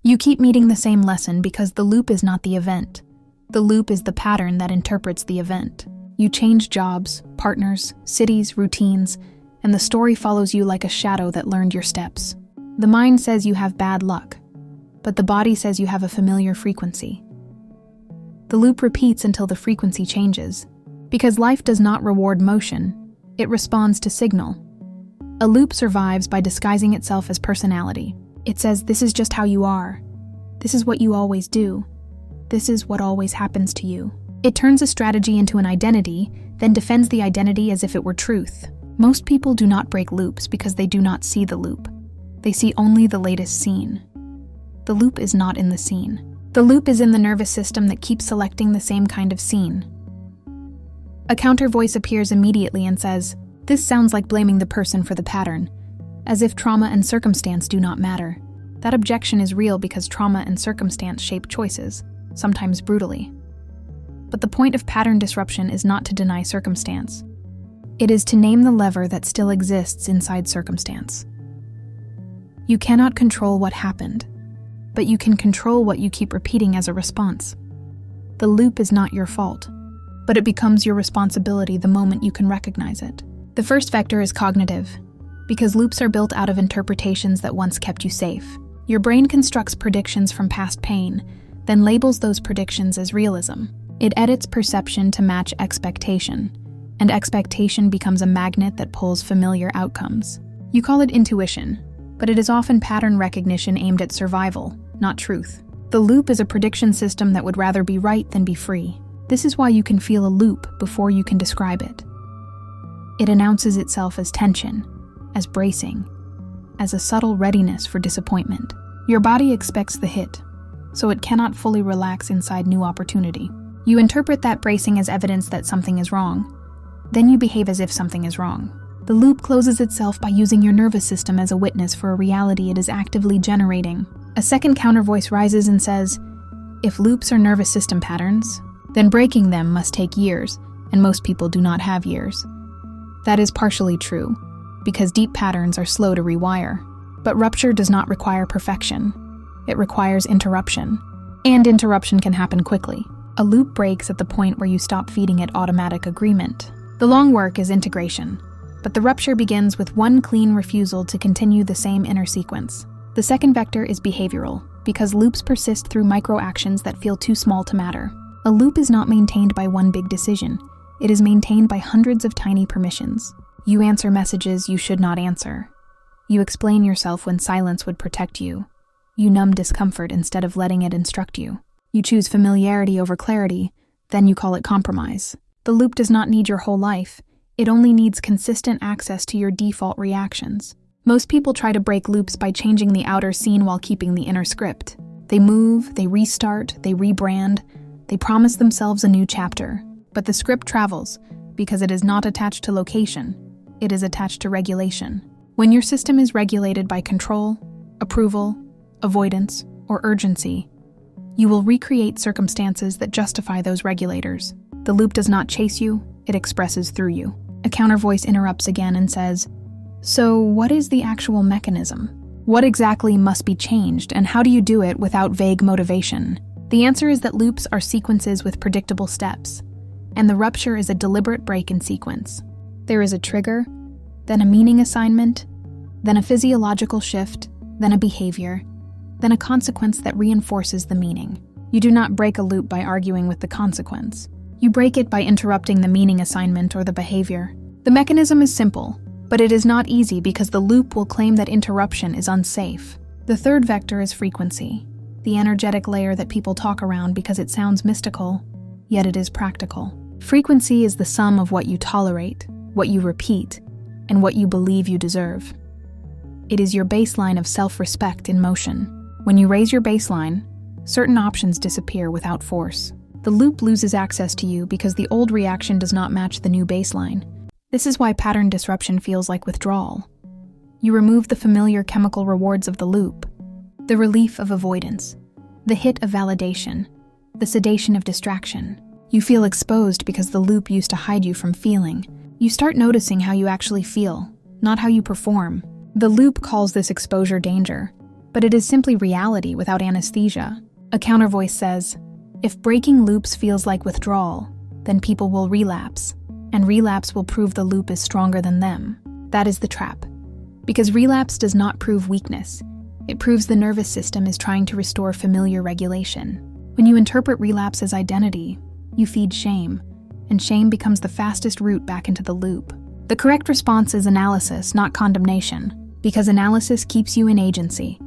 You keep meeting the same lesson because the loop is not the event. The loop is the pattern that interprets the event. You change jobs, partners, cities, routines, and the story follows you like a shadow that learned your steps. The mind says you have bad luck, but the body says you have a familiar frequency. The loop repeats until the frequency changes. Because life does not reward motion, it responds to signal. A loop survives by disguising itself as personality. It says, this is just how you are. This is what you always do. This is what always happens to you. It turns a strategy into an identity, then defends the identity as if it were truth. Most people do not break loops because they do not see the loop. They see only the latest scene. The loop is not in the scene. The loop is in the nervous system that keeps selecting the same kind of scene. A counter voice appears immediately and says, this sounds like blaming the person for the pattern, as if trauma and circumstance do not matter. That objection is real because trauma and circumstance shape choices, sometimes brutally. But the point of pattern disruption is not to deny circumstance. It is to name the lever that still exists inside circumstance. You cannot control what happened, but you can control what you keep repeating as a response. The loop is not your fault, but it becomes your responsibility the moment you can recognize it. The first vector is cognitive, because loops are built out of interpretations that once kept you safe. Your brain constructs predictions from past pain, then labels those predictions as realism. It edits perception to match expectation, and expectation becomes a magnet that pulls familiar outcomes. You call it intuition, but it is often pattern recognition aimed at survival, not truth. The loop is a prediction system that would rather be right than be free. This is why you can feel a loop before you can describe it. It announces itself as tension, as bracing, as a subtle readiness for disappointment. Your body expects the hit, so it cannot fully relax inside new opportunity. You interpret that bracing as evidence that something is wrong. Then you behave as if something is wrong. The loop closes itself by using your nervous system as a witness for a reality it is actively generating. A second counter voice rises and says, if loops are nervous system patterns, then breaking them must take years, and most people do not have years. That is partially true, because deep patterns are slow to rewire. But rupture does not require perfection. It requires interruption. And interruption can happen quickly. A loop breaks at the point where you stop feeding it automatic agreement. The long work is integration, but the rupture begins with one clean refusal to continue the same inner sequence. The second vector is behavioral, because loops persist through micro-actions that feel too small to matter. A loop is not maintained by one big decision. It is maintained by hundreds of tiny permissions. You answer messages you should not answer. You explain yourself when silence would protect you. You numb discomfort instead of letting it instruct you. You choose familiarity over clarity, then you call it compromise. The loop does not need your whole life. It only needs consistent access to your default reactions. Most people try to break loops by changing the outer scene while keeping the inner script. They move, they restart, they rebrand, they promise themselves a new chapter. But the script travels because it is not attached to location. It is attached to regulation. When your system is regulated by control, approval, avoidance, or urgency, you will recreate circumstances that justify those regulators. The loop does not chase you, it expresses through you. A counter voice interrupts again and says, so what is the actual mechanism? What exactly must be changed, and how do you do it without vague motivation? The answer is that loops are sequences with predictable steps, and the rupture is a deliberate break in sequence. There is a trigger, then a meaning assignment, then a physiological shift, then a behavior, then a consequence that reinforces the meaning. You do not break a loop by arguing with the consequence. You break it by interrupting the meaning assignment or the behavior. The mechanism is simple, but it is not easy because the loop will claim that interruption is unsafe. The third vector is frequency, the energetic layer that people talk around because it sounds mystical, yet it is practical. Frequency is the sum of what you tolerate, what you repeat, and what you believe you deserve. It is your baseline of self-respect in motion. When you raise your baseline, certain options disappear without force. The loop loses access to you because the old reaction does not match the new baseline. This is why pattern disruption feels like withdrawal. You remove the familiar chemical rewards of the loop, the relief of avoidance, the hit of validation, the sedation of distraction. You feel exposed because the loop used to hide you from feeling. You start noticing how you actually feel, not how you perform. The loop calls this exposure danger, but it is simply reality without anesthesia. A counter voice says, if breaking loops feels like withdrawal, then people will relapse, and relapse will prove the loop is stronger than them. That is the trap. Because relapse does not prove weakness, it proves the nervous system is trying to restore familiar regulation. When you interpret relapse as identity, you feed shame, and shame becomes the fastest route back into the loop. The correct response is analysis, not condemnation, because analysis keeps you in agency.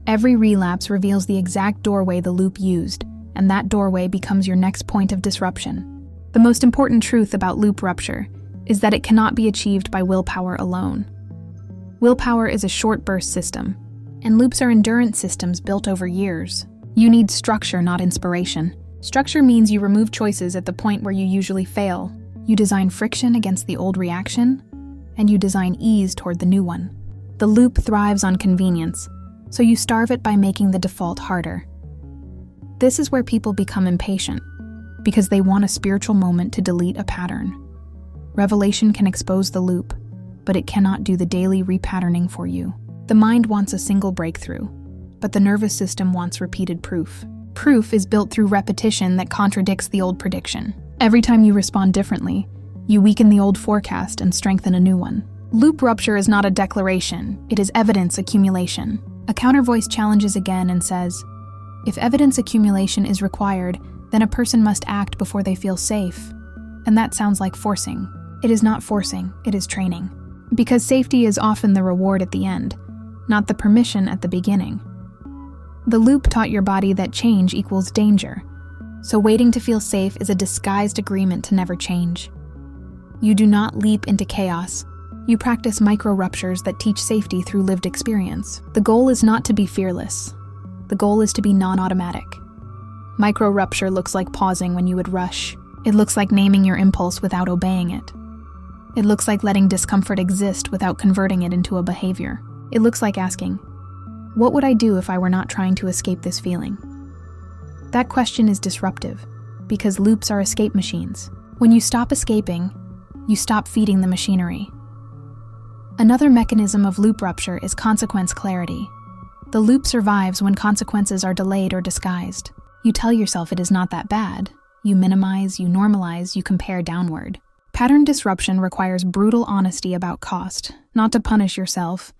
Every relapse reveals the exact doorway the loop used, and that doorway becomes your next point of disruption. The most important truth about loop rupture is that it cannot be achieved by willpower alone. Willpower is a short burst system, and loops are endurance systems built over years. You need structure, not inspiration. Structure means you remove choices at the point where you usually fail. You design friction against the old reaction, and you design ease toward the new one. The loop thrives on convenience, so you starve it by making the default harder. This is where people become impatient, because they want a spiritual moment to delete a pattern. Revelation can expose the loop, but it cannot do the daily repatterning for you. The mind wants a single breakthrough, but the nervous system wants repeated proof. Proof is built through repetition that contradicts the old prediction. Every time you respond differently, you weaken the old forecast and strengthen a new one. Loop rupture is not a declaration, it is evidence accumulation. A counter voice challenges again and says, if evidence accumulation is required, then a person must act before they feel safe. And that sounds like forcing. It is not forcing, it is training. Because safety is often the reward at the end, not the permission at the beginning. The loop taught your body that change equals danger, so waiting to feel safe is a disguised agreement to never change. You do not leap into chaos. You practice micro-ruptures that teach safety through lived experience. The goal is not to be fearless. The goal is to be non-automatic. Micro-rupture looks like pausing when you would rush. It looks like naming your impulse without obeying it. It looks like letting discomfort exist without converting it into a behavior. It looks like asking, what would I do if I were not trying to escape this feeling? That question is disruptive, because loops are escape machines. When you stop escaping, you stop feeding the machinery. Another mechanism of loop rupture is consequence clarity. The loop survives when consequences are delayed or disguised. You tell yourself it is not that bad. You minimize, you normalize, you compare downward. Pattern disruption requires brutal honesty about cost, not to punish yourself,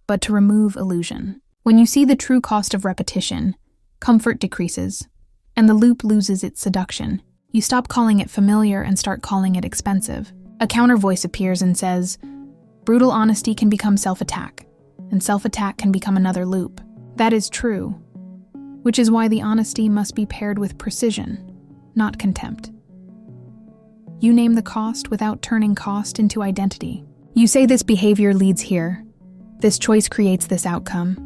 but to remove illusion. When you see the true cost of repetition, comfort decreases, and the loop loses its seduction. You stop calling it familiar and start calling it expensive. A counter voice appears and says, brutal honesty can become self-attack, and self-attack can become another loop. That is true, which is why the honesty must be paired with precision, not contempt. You name the cost without turning cost into identity. You say this behavior leads here. This choice creates this outcome.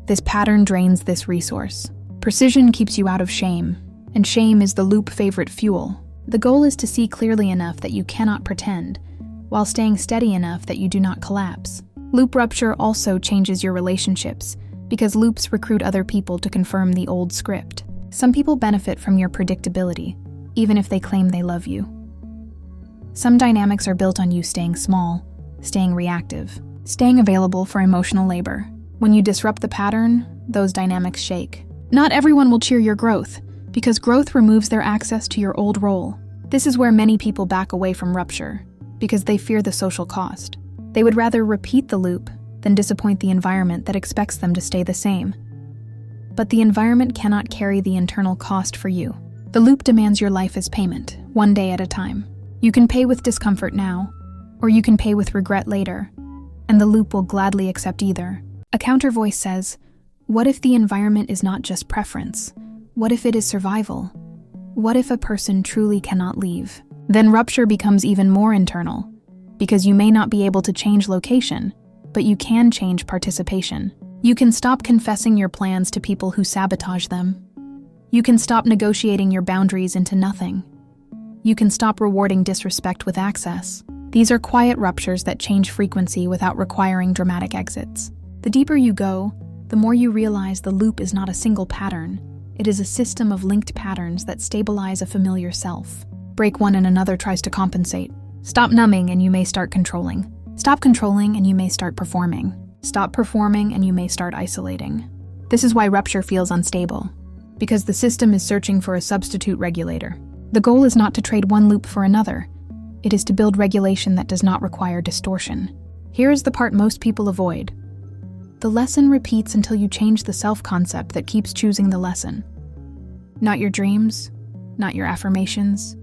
This pattern drains this resource. Precision keeps you out of shame, and shame is the loop favorite fuel. The goal is to see clearly enough that you cannot pretend, while staying steady enough that you do not collapse. Loop rupture also changes your relationships, because loops recruit other people to confirm the old script. Some people benefit from your predictability, even if they claim they love you. Some dynamics are built on you staying small, staying reactive, staying available for emotional labor. When you disrupt the pattern, those dynamics shake. Not everyone will cheer your growth, because growth removes their access to your old role. This is where many people back away from rupture, because they fear the social cost. They would rather repeat the loop than disappoint the environment that expects them to stay the same. But the environment cannot carry the internal cost for you. The loop demands your life as payment, one day at a time. You can pay with discomfort now, or you can pay with regret later, and the loop will gladly accept either. A counter voice says, what if the environment is not just preference? What if it is survival? What if a person truly cannot leave? Then rupture becomes even more internal, because you may not be able to change location, but you can change participation. You can stop confessing your plans to people who sabotage them. You can stop negotiating your boundaries into nothing. You can stop rewarding disrespect with access. These are quiet ruptures that change frequency without requiring dramatic exits. The deeper you go, the more you realize the loop is not a single pattern. It is a system of linked patterns that stabilize a familiar self. Break one and another tries to compensate. Stop numbing and you may start controlling. Stop controlling and you may start performing. Stop performing and you may start isolating. This is why rupture feels unstable, because the system is searching for a substitute regulator. The goal is not to trade one loop for another. It is to build regulation that does not require distortion. Here is the part most people avoid. The lesson repeats until you change the self-concept that keeps choosing the lesson. Not your dreams, not your affirmations,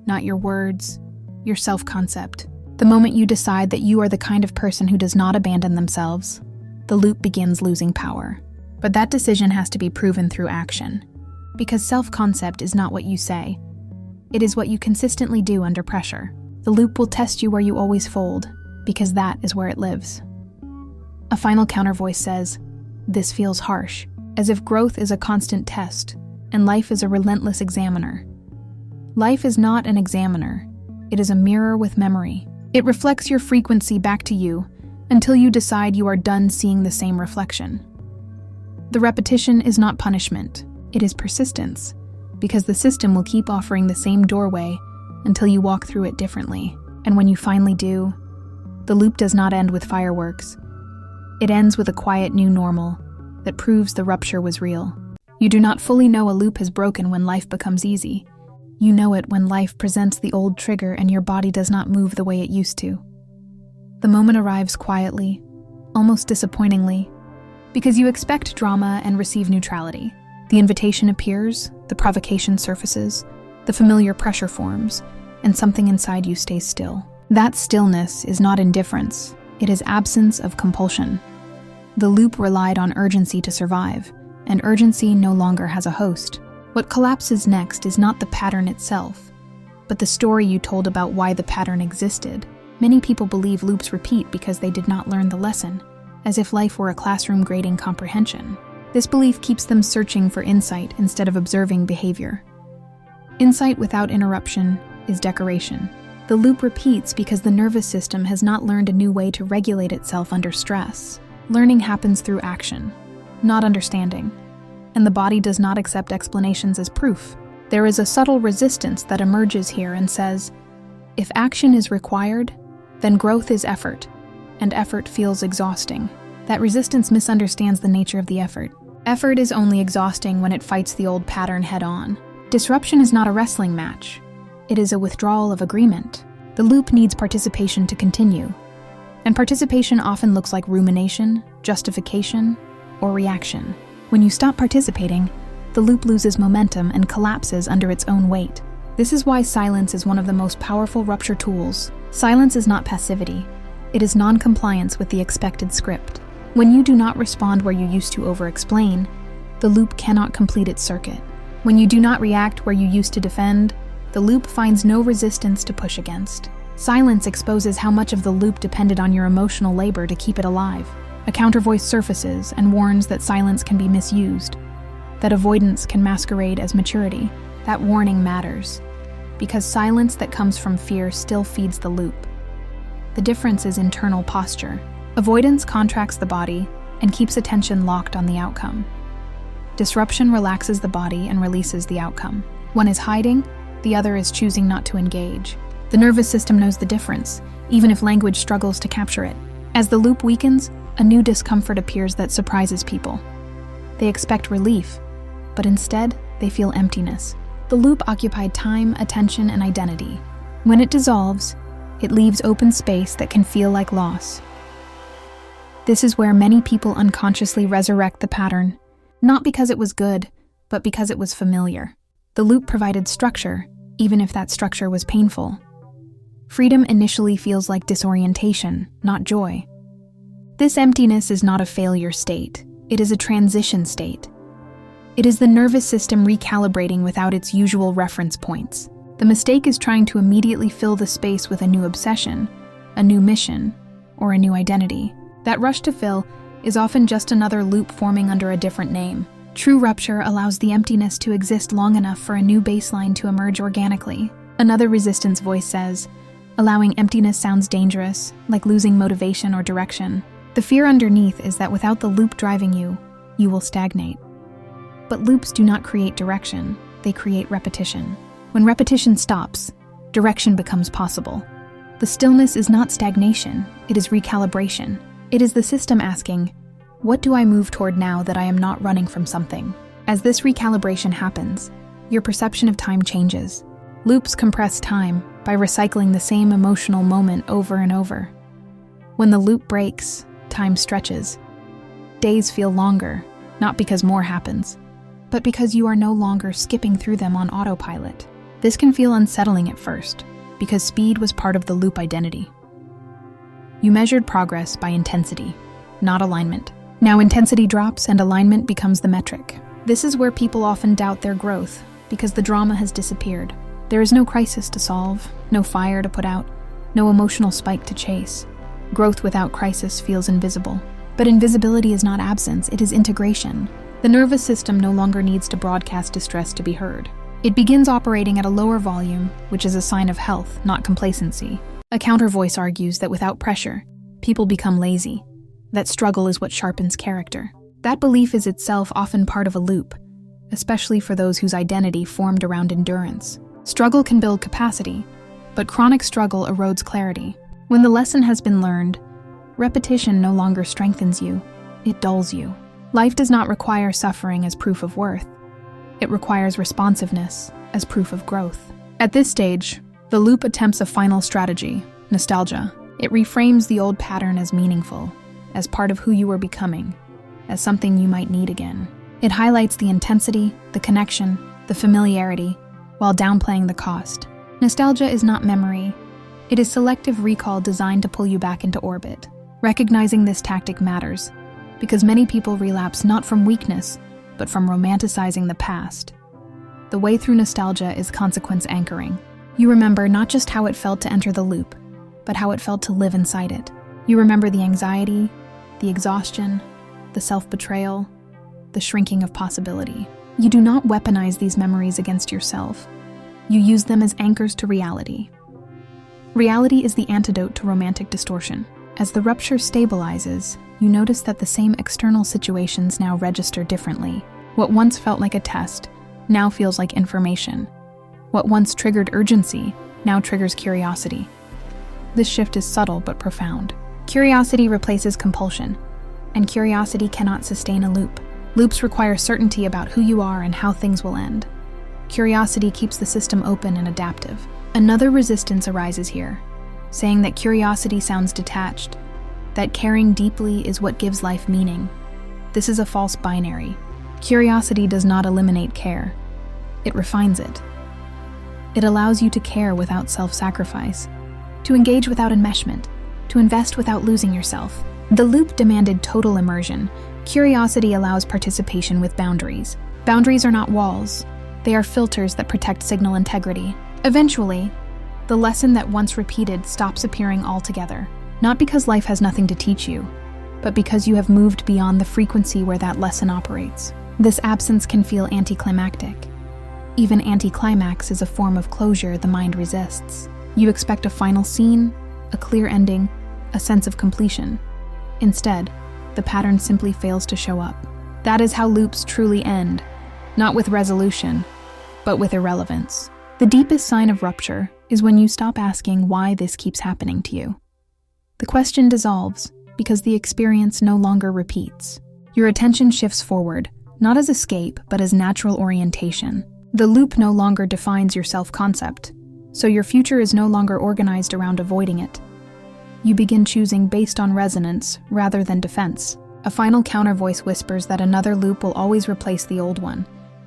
not your words, your self-concept. The moment you decide that you are the kind of person who does not abandon themselves, the loop begins losing power. But that decision has to be proven through action. Because self-concept is not what you say. It is what you consistently do under pressure. The loop will test you where you always fold, because that is where it lives. A final counter voice says, "This feels harsh," as if growth is a constant test, and life is a relentless examiner. Life is not an examiner. It is a mirror with memory. It reflects your frequency back to you until you decide you are done seeing the same reflection. The repetition is not punishment. It is persistence, because the system will keep offering the same doorway until you walk through it differently. And when you finally do, the loop does not end with fireworks. It ends with a quiet new normal that proves the rupture was real. You do not fully know a loop has broken when life becomes easy. You know it when life presents the old trigger and your body does not move the way it used to. The moment arrives quietly, almost disappointingly, because you expect drama and receive neutrality. The invitation appears, the provocation surfaces, the familiar pressure forms, and something inside you stays still. That stillness is not indifference, it is absence of compulsion. The loop relied on urgency to survive, and urgency no longer has a host. What collapses next is not the pattern itself, but the story you told about why the pattern existed. Many people believe loops repeat because they did not learn the lesson, as if life were a classroom grading comprehension. This belief keeps them searching for insight instead of observing behavior. Insight without interruption is decoration. The loop repeats because the nervous system has not learned a new way to regulate itself under stress. Learning happens through action, not understanding, and the body does not accept explanations as proof. There is a subtle resistance that emerges here and says, if action is required, then growth is effort, and effort feels exhausting. That resistance misunderstands the nature of the effort. Effort is only exhausting when it fights the old pattern head-on. Disruption is not a wrestling match. It is a withdrawal of agreement. The loop needs participation to continue, and participation often looks like rumination, justification, or reaction. When you stop participating, the loop loses momentum and collapses under its own weight. This is why silence is one of the most powerful rupture tools. Silence is not passivity. It is non-compliance with the expected script. When you do not respond where you used to over-explain, the loop cannot complete its circuit. When you do not react where you used to defend, the loop finds no resistance to push against. Silence exposes how much of the loop depended on your emotional labor to keep it alive. A countervoice surfaces and warns that silence can be misused, that avoidance can masquerade as maturity. That warning matters, because silence that comes from fear still feeds the loop. The difference is internal posture. Avoidance contracts the body and keeps attention locked on the outcome. Disruption relaxes the body and releases the outcome. One is hiding, the other is choosing not to engage. The nervous system knows the difference, even if language struggles to capture it. As the loop weakens, a new discomfort appears that surprises people. They expect relief, but instead, they feel emptiness. The loop occupied time, attention, and identity. When it dissolves, it leaves open space that can feel like loss. This is where many people unconsciously resurrect the pattern, not because it was good, but because it was familiar. The loop provided structure, even if that structure was painful. Freedom initially feels like disorientation, not joy. This emptiness is not a failure state. It is a transition state. It is the nervous system recalibrating without its usual reference points. The mistake is trying to immediately fill the space with a new obsession, a new mission, or a new identity. That rush to fill is often just another loop forming under a different name. True rupture allows the emptiness to exist long enough for a new baseline to emerge organically. Another resistance voice says, allowing emptiness sounds dangerous, like losing motivation or direction. The fear underneath is that without the loop driving you, you will stagnate. But loops do not create direction, they create repetition. When repetition stops, direction becomes possible. The stillness is not stagnation, it is recalibration. It is the system asking, what do I move toward now that I am not running from something? As this recalibration happens, your perception of time changes. Loops compress time by recycling the same emotional moment over and over. When the loop breaks, time stretches. Days feel longer, not because more happens, but because you are no longer skipping through them on autopilot. This can feel unsettling at first, because speed was part of the loop identity. You measured progress by intensity, not alignment. Now intensity drops and alignment becomes the metric. This is where people often doubt their growth, because the drama has disappeared. There is no crisis to solve, no fire to put out, no emotional spike to chase. Growth without crisis feels invisible. But invisibility is not absence, it is integration. The nervous system no longer needs to broadcast distress to be heard. It begins operating at a lower volume, which is a sign of health, not complacency. A counter voice argues that without pressure, people become lazy. That struggle is what sharpens character. That belief is itself often part of a loop, especially for those whose identity formed around endurance. Struggle can build capacity, but chronic struggle erodes clarity. When the lesson has been learned, repetition no longer strengthens you, it dulls you. Life does not require suffering as proof of worth. It requires responsiveness as proof of growth. At this stage, the loop attempts a final strategy, nostalgia. It reframes the old pattern as meaningful, as part of who you were becoming, as something you might need again. It highlights the intensity, the connection, the familiarity, while downplaying the cost. Nostalgia is not memory. It is selective recall designed to pull you back into orbit. Recognizing this tactic matters, because many people relapse not from weakness, but from romanticizing the past. The way through nostalgia is consequence anchoring. You remember not just how it felt to enter the loop, but how it felt to live inside it. You remember the anxiety, the exhaustion, the self-betrayal, the shrinking of possibility. You do not weaponize these memories against yourself. You use them as anchors to reality. Reality is the antidote to romantic distortion. As the rupture stabilizes, you notice that the same external situations now register differently. What once felt like a test now feels like information. What once triggered urgency now triggers curiosity. This shift is subtle but profound. Curiosity replaces compulsion, and curiosity cannot sustain a loop. Loops require certainty about who you are and how things will end. Curiosity keeps the system open and adaptive. Another resistance arises here, saying that curiosity sounds detached, that caring deeply is what gives life meaning. This is a false binary. Curiosity does not eliminate care. It refines it. It allows you to care without self-sacrifice, to engage without enmeshment, to invest without losing yourself. The loop demanded total immersion. Curiosity allows participation with boundaries. Boundaries are not walls. They are filters that protect signal integrity. Eventually, the lesson that once repeated stops appearing altogether, not because life has nothing to teach you, but because you have moved beyond the frequency where that lesson operates. This absence can feel anticlimactic. Even anticlimax is a form of closure the mind resists. You expect a final scene, a clear ending, a sense of completion. Instead, the pattern simply fails to show up. That is how loops truly end, not with resolution, but with irrelevance. The deepest sign of rupture is when you stop asking why this keeps happening to you. The question dissolves because the experience no longer repeats. Your attention shifts forward, not as escape, but as natural orientation. The loop no longer defines your self-concept, so your future is no longer organized around avoiding it. You begin choosing based on resonance rather than defense. A final counter voice whispers that another loop will always replace the old one,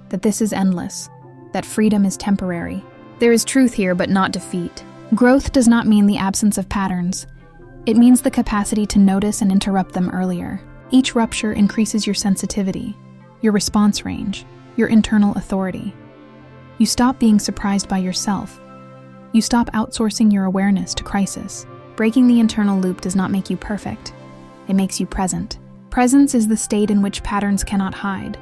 that this is endless, that freedom is temporary. There is truth here, but not defeat. Growth does not mean the absence of patterns. It means the capacity to notice and interrupt them earlier. Each rupture increases your sensitivity, your response range, your internal authority. You stop being surprised by yourself. You stop outsourcing your awareness to crisis. Breaking the internal loop does not make you perfect. It makes you present. Presence is the state in which patterns cannot hide,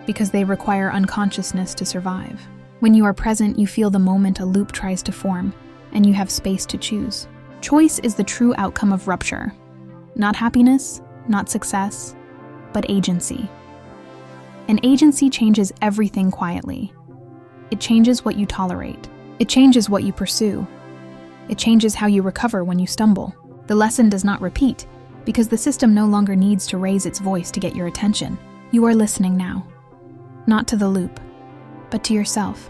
because they require unconsciousness to survive. When you are present, you feel the moment a loop tries to form, and you have space to choose. Choice is the true outcome of rupture. Not happiness, not success, but agency. And agency changes everything quietly. It changes what you tolerate. It changes what you pursue. It changes how you recover when you stumble. The lesson does not repeat, because the system no longer needs to raise its voice to get your attention. You are listening now, not to the loop, but to yourself.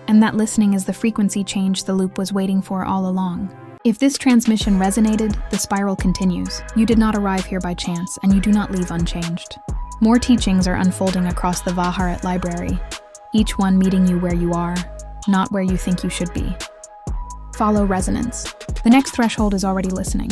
And that listening is the frequency change the loop was waiting for all along. If this transmission resonated, the spiral continues. You did not arrive here by chance, and you do not leave unchanged. More teachings are unfolding across the Vaharat library, each one meeting you where you are, not where you think you should be. Follow resonance. The next threshold is already listening.